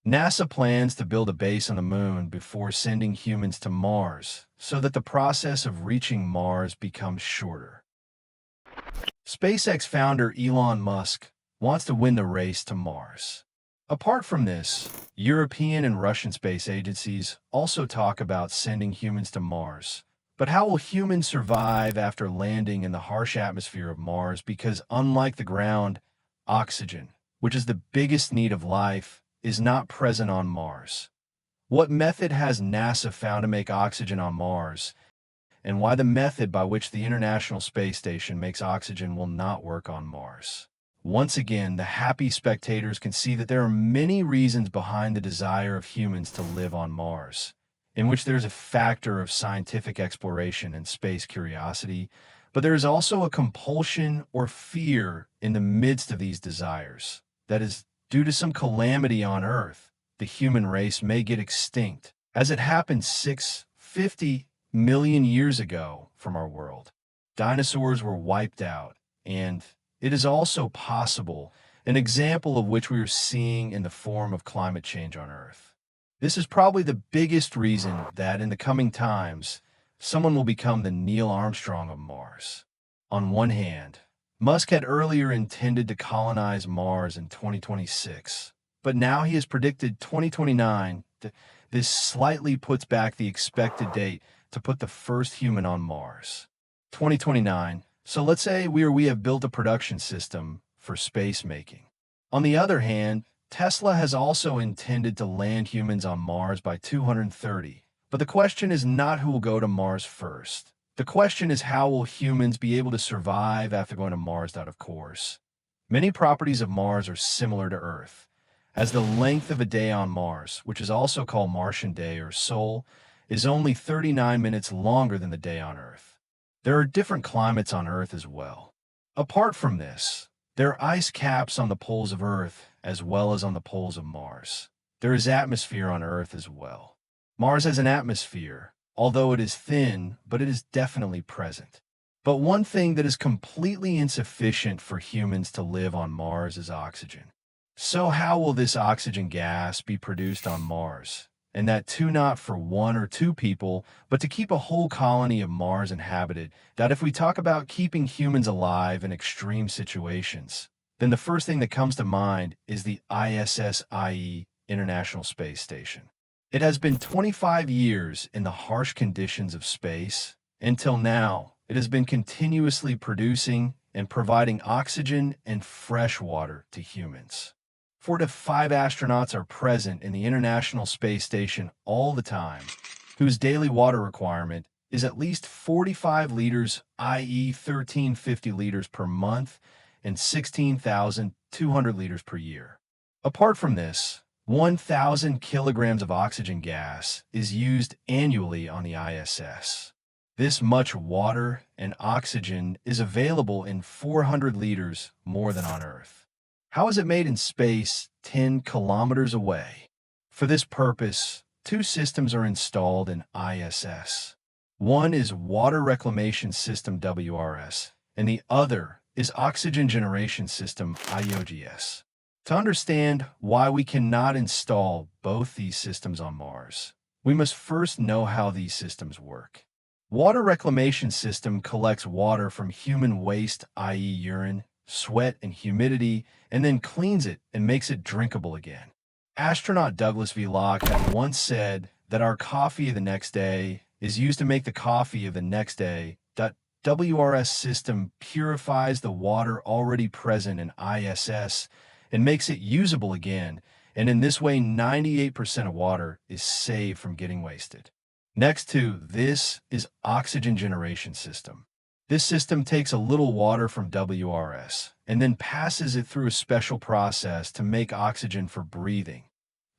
NASA plans to build a base on the moon before sending humans to Mars so that the process of reaching Mars becomes shorter. SpaceX founder Elon Musk wants to win the race to Mars. Apart from this, European and Russian space agencies also talk about sending humans to Mars. But how will humans survive after landing in the harsh atmosphere of Mars? Because unlike the ground, oxygen, which is the biggest need of life, is not present on Mars. What method has NASA found to make oxygen on Mars, and why the method by which the International Space Station makes oxygen will not work on Mars? Once again, the happy spectators can see that there are many reasons behind the desire of humans to live on Mars, in which there's a factor of scientific exploration and space curiosity, but there is also a compulsion or fear in the midst of these desires. That is, due to some calamity on Earth, the human race may get extinct, as it happened 650 million years ago from our world. Dinosaurs were wiped out, and it is also possible, an example of which we are seeing in the form of climate change on Earth. This is probably the biggest reason that in the coming times, someone will become the Neil Armstrong of Mars. On one hand, Musk had earlier intended to colonize Mars in 2026, but now he has predicted 2029. This slightly puts back the expected date to put the first human on Mars. 2029. So let's say we have built a production system for space making. On the other hand, Tesla has also intended to land humans on Mars by 230. But the question is not who will go to Mars first. The question is how will humans be able to survive after going to Mars? Of course. Many properties of Mars are similar to Earth, as the length of a day on Mars, which is also called Martian day or Sol, is only 39 minutes longer than the day on Earth. There are different climates on Earth as well. Apart from this, there are ice caps on the poles of Earth as well as on the poles of Mars. There is atmosphere on Earth as well. Mars has an atmosphere, although it is thin, but it is definitely present. But one thing that is completely insufficient for humans to live on Mars is oxygen. So how will this oxygen gas be produced on Mars? And that too not for one or two people, but to keep a whole colony of Mars inhabited. That if we talk about keeping humans alive in extreme situations, then the first thing that comes to mind is the ISS, i.e. International Space Station. It has been 25 years in the harsh conditions of space. Until now, it has been continuously producing and providing oxygen and fresh water to humans. 4 to 5 astronauts are present in the International Space Station all the time, whose daily water requirement is at least 45 liters, i.e. 1,350 liters per month, and 16,200 liters per year. Apart from this, 1,000 kilograms of oxygen gas is used annually on the ISS. This much water and oxygen is available in 400 liters more than on Earth. How is it made in space 10 kilometers away? For this purpose, 2 systems are installed in ISS. One is Water Reclamation System WRS, and the other is Oxygen Generation System IOGS. To understand why we cannot install both these systems on Mars, we must first know how these systems work. Water Reclamation System collects water from human waste, i.e. urine, sweat, and humidity, and then cleans it and makes it drinkable again. Astronaut Douglas V. Locke had once said that our coffee of the next day is used to make the coffee of the next day. WRS system purifies the water already present in ISS and makes it usable again, and in this way 98% of water is saved from getting wasted. Next to this is Oxygen Generation System. This system takes a little water from WRS and then passes it through a special process to make oxygen for breathing.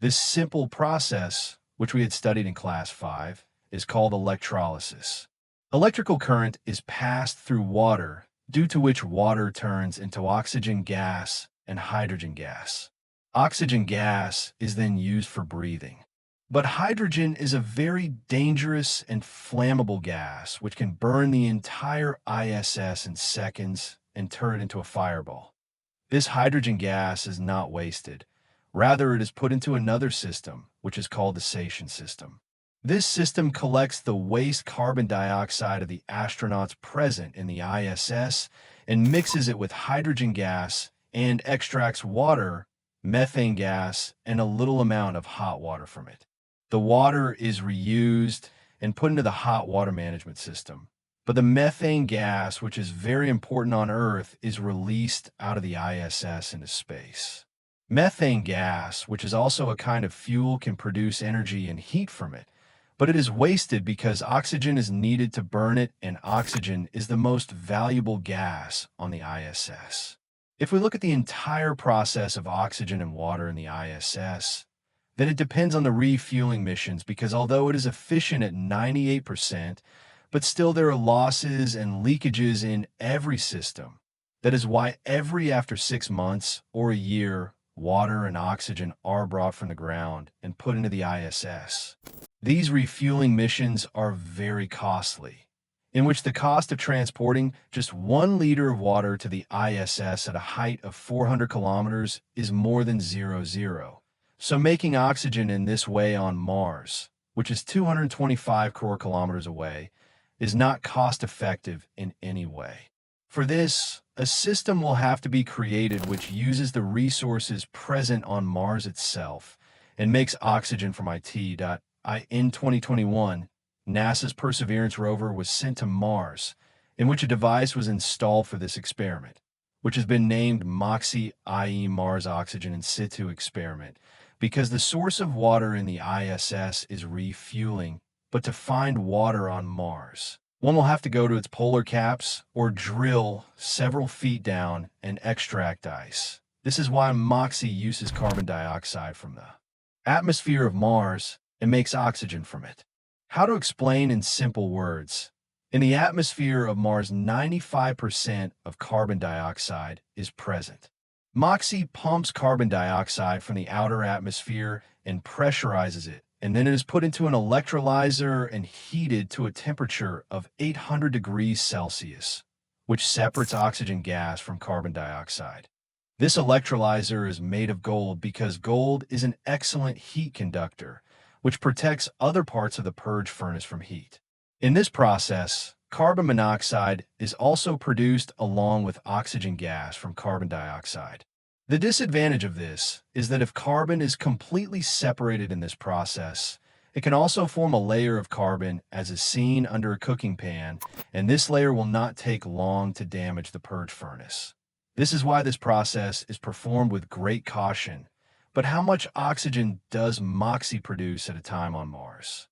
This simple process, which we had studied in Class 5, is called electrolysis. Electrical current is passed through water, due to which water turns into oxygen gas and hydrogen gas. Oxygen gas is then used for breathing. But hydrogen is a very dangerous and flammable gas which can burn the entire ISS in seconds and turn it into a fireball. This hydrogen gas is not wasted. Rather, it is put into another system, which is called the station system. This system collects the waste carbon dioxide of the astronauts present in the ISS and mixes it with hydrogen gas and extracts water, methane gas, and a little amount of hot water from it. The water is reused and put into the hot water management system. But the methane gas, which is very important on Earth, is released out of the ISS into space. Methane gas, which is also a kind of fuel, can produce energy and heat from it, but it is wasted because oxygen is needed to burn it, and oxygen is the most valuable gas on the ISS. If we look at the entire process of oxygen and water in the ISS, then it depends on the refueling missions, because although it is efficient at 98%, but still there are losses and leakages in every system. That is why after 6 months or a year, water and oxygen are brought from the ground and put into the ISS. These refueling missions are very costly, in which the cost of transporting just 1 liter of water to the ISS at a height of 400 kilometers is more than zero. So making oxygen in this way on Mars, which is 225 crore kilometers away, is not cost-effective in any way. For this, a system will have to be created which uses the resources present on Mars itself and makes oxygen from it. In 2021, NASA's Perseverance rover was sent to Mars, in which a device was installed for this experiment, which has been named MOXIE, i.e. Mars Oxygen in Situ Experiment, because the source of water in the ISS is refueling. But to find water on Mars, one will have to go to its polar caps or drill several feet down and extract ice. This is why MOXIE uses carbon dioxide from the atmosphere of Mars and makes oxygen from it. How to explain in simple words? In the atmosphere of Mars, 95% of carbon dioxide is present. MOXIE pumps carbon dioxide from the outer atmosphere and pressurizes it, and then it is put into an electrolyzer and heated to a temperature of 800 degrees Celsius, which separates oxygen gas from carbon dioxide. This electrolyzer is made of gold because gold is an excellent heat conductor, which protects other parts of the purge furnace from heat. In this process, carbon monoxide is also produced along with oxygen gas from carbon dioxide. The disadvantage of this is that if carbon is completely separated in this process, it can also form a layer of carbon as is seen under a cooking pan, and this layer will not take long to damage the purge furnace. This is why this process is performed with great caution. But how much oxygen does MOXIE produce at a time on Mars?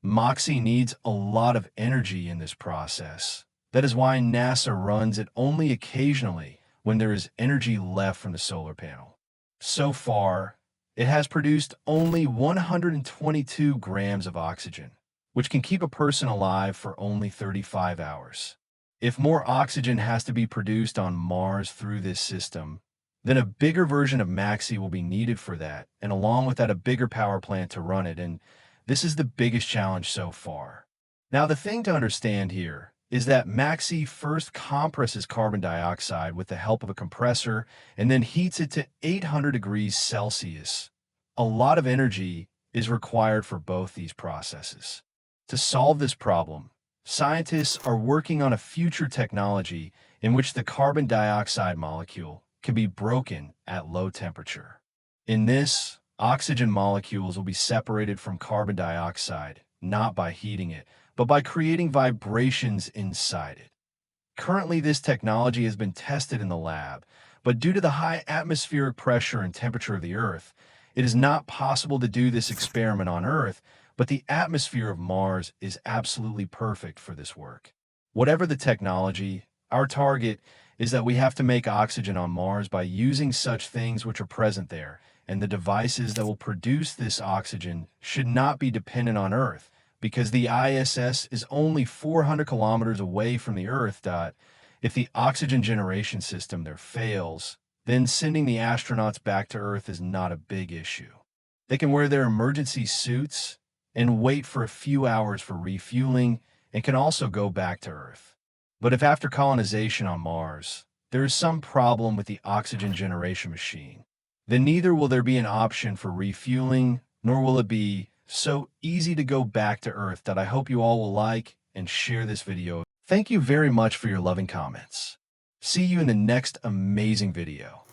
MOXIE needs a lot of energy in this process. That is why NASA runs it only occasionally when there is energy left from the solar panel. So far, it has produced only 122 grams of oxygen, which can keep a person alive for only 35 hours. If more oxygen has to be produced on Mars through this system, then a bigger version of MOXIE will be needed for that, and along with that, a bigger power plant to run it, and this is the biggest challenge so far. Now, the thing to understand here is that MOXIE first compresses carbon dioxide with the help of a compressor and then heats it to 800 degrees Celsius. A lot of energy is required for both these processes. To solve this problem, scientists are working on a future technology in which the carbon dioxide molecule can be broken at low temperature. In this, oxygen molecules will be separated from carbon dioxide, not by heating it, but by creating vibrations inside it. Currently, this technology has been tested in the lab, but due to the high atmospheric pressure and temperature of the Earth, it is not possible to do this experiment on Earth, but the atmosphere of Mars is absolutely perfect for this work. Whatever the technology, our target is that we have to make oxygen on Mars by using such things which are present there, and the devices that will produce this oxygen should not be dependent on Earth, because the ISS is only 400 kilometers away from the Earth. If the oxygen generation system there fails, then sending the astronauts back to Earth is not a big issue. They can wear their emergency suits and wait for a few hours for refueling and can also go back to Earth. But if after colonization on Mars, there is some problem with the oxygen generation machine, then neither will there be an option for refueling, nor will it be so easy to go back to Earth that I hope you all will like and share this video. Thank you very much for your loving comments. See you in the next amazing video.